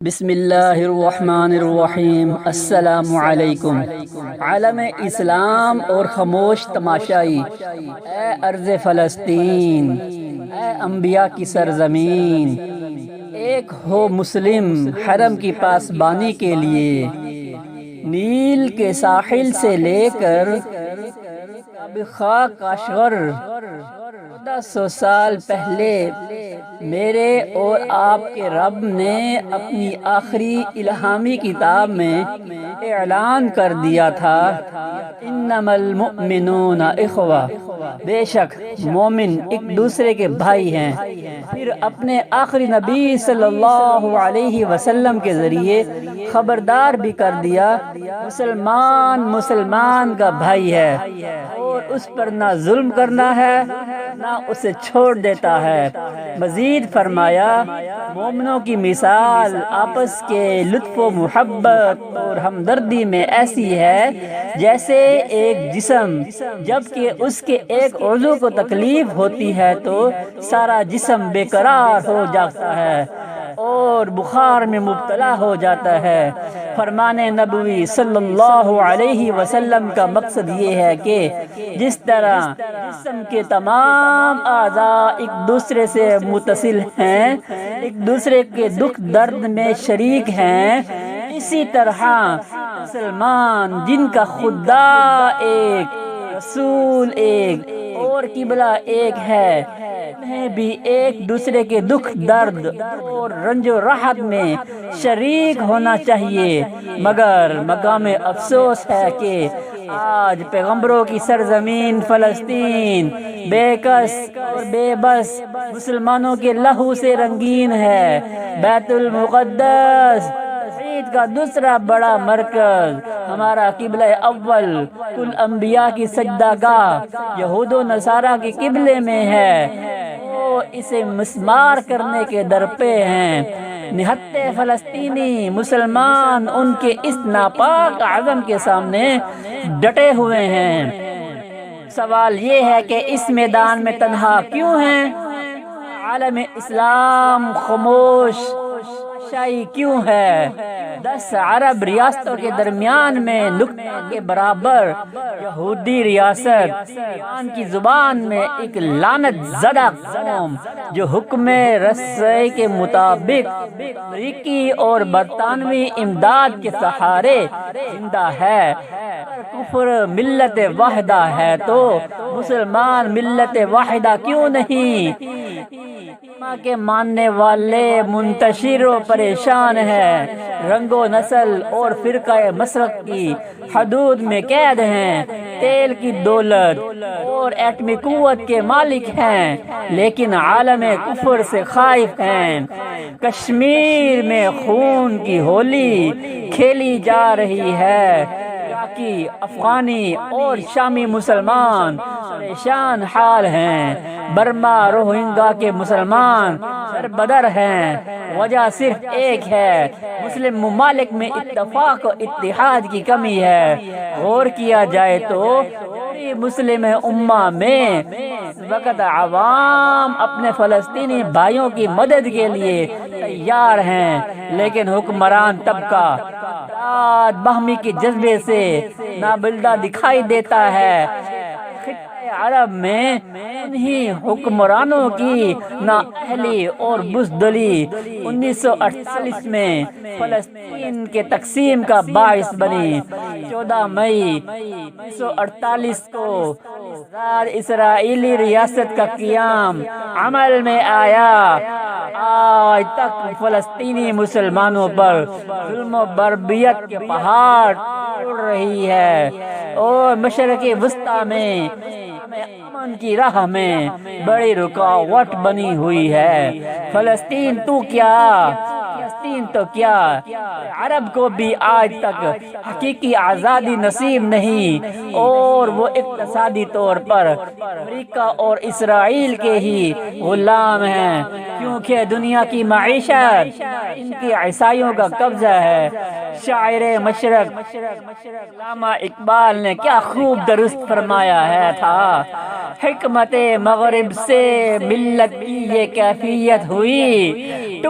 بسم اللہ الرحمن الرحیم۔ السلام علیکم۔ عالم اسلام اور خاموش تماشائی، اے ارض فلسطین، اے انبیاء کی سرزمین، ایک ہو مسلم حرم کی پاسبانی کے لیے، نیل کے ساحل سے لے کر خاک کاشغر 1400 سال پہلے میرے اور آپ کے رب نے اپنی آخری الہامی کتاب میں اعلان کر دیا تھا، انما المؤمنون اخوہ، بے شک مومن ایک دوسرے کے بھائی ہیں۔ پھر اپنے آخری نبی صلی اللہ علیہ وسلم کے ذریعے خبردار بھی کر دیا، مسلمان کا بھائی ہے اور اس پر نہ ظلم کرنا ہے نہ اسے چھوڑ دیتا ہے۔ مزید فرمایا، مومنوں کی مثال آپس کے لطف و محبت اور ہمدردی میں ایسی ہے جیسے ایک جسم جبکہ اس کے ایک عضو کو تکلیف ہوتی ہے تو سارا جسم بے قرار ہو جاتا ہے اور بخار میں مبتلا ہو جاتا ہے۔ فرمان نبوی صلی اللہ علیہ وسلم کا مقصد یہ ہے کہ جس طرح جسم کے تمام اعضاء ایک دوسرے سے متصل ہیں، ایک دوسرے کے دکھ درد میں شریک ہیں، اسی طرح مسلمان جن کا خدا ایک، رسول ایک اور قبلہ ایک ہے، انہیں بھی ایک دوسرے کے دکھ درد اور رنج و راحت میں شریک ہونا چاہیے۔ مگر مقام افسوس ہے کہ آج پیغمبروں کی سرزمین فلسطین بے کس اور بے بس مسلمانوں کے لہو سے رنگین ہے۔ بیت المقدس کا دوسرا بڑا مرکز، ہمارا قبلہ اول، کل انبیاء کی سجدہ گاہ یہود و نصارہ کے قبلے میں ہے، وہ اسے مسمار کرنے کے در پہ ہیں۔ نہتے فلسطینی مسلمان ان کے اس ناپاک عزم کے سامنے ڈٹے ہوئے ہیں۔ سوال یہ ہے کہ اس میدان میں تنہا کیوں ہیں؟ عالم اسلام خاموش شائی کیوں ہے؟ 10 عرب ریاستوں کے درمیان میں نقطے کے برابر یہودی ریاست، ایران کی زبان میں ایک لعنت زدہ قوم جو حکم رسائی کے مطابق امریکی اور برطانوی امداد کے سہارے زندہ ہے۔ کفر ملت واحدہ ہے تو مسلمان ملت واحدہ کیوں نہیں؟ کے ماننے والے منتشر و پریشان ہیں، رنگ و نسل اور فرقہ مسلک کی حدود میں قید ہیں، تیل کی دولت اور ایٹمی قوت کے مالک ہیں، لیکن عالم کفر سے خائف ہیں۔ کشمیر میں خون کی ہولی کھیلی جا رہی ہے، عراقی، افغانی اور شامی مسلمان پریشان حال ہیں، برما روہنگا کے مسلمان در بدر ہیں۔ وجہ صرف ایک ہے، مسلم ممالک میں اتفاق و اتحاد کی کمی ہے۔ غور کیا جائے تو پوری مسلم امہ میں اس وقت عوام اپنے فلسطینی بھائیوں کی مدد کے لیے تیار ہیں، لیکن حکمران طبقہ افراد باہمی کے جذبے سے نابلدہ دکھائی دیتا ہے۔ عرب میں انہی حکمرانوں کی نااہلی اور بزدلی 1948 میں فلسطین کے تقسیم کا باعث بنی۔ 14 مئی 1948 کو اسرائیلی ریاست کا قیام عمل میں آیا۔ آج تک فلسطینی مسلمانوں پر ظلم و بربریت کے پہاڑ ٹوٹ رہی ہے اور مشرق وسطیٰ میں امن کی راہ میں بڑی رکاوٹ بنی ہوئی ہے۔ فلسطین تو کیا عرب کو بھی آج تک حقیقی آزادی نصیب نہیں اور وہ اقتصادی طور پر امریکہ اور اسرائیل کے ہی غلام ہیں، کیونکہ دنیا کی معیشت ان کی عیسائیوں کا قبضہ ہے۔ شاعر مشرق علامہ اقبال نے کیا خوب درست فرمایا ہے تھا، حکمت مغرب سے ملت کی یہ کیفیت ہوئی،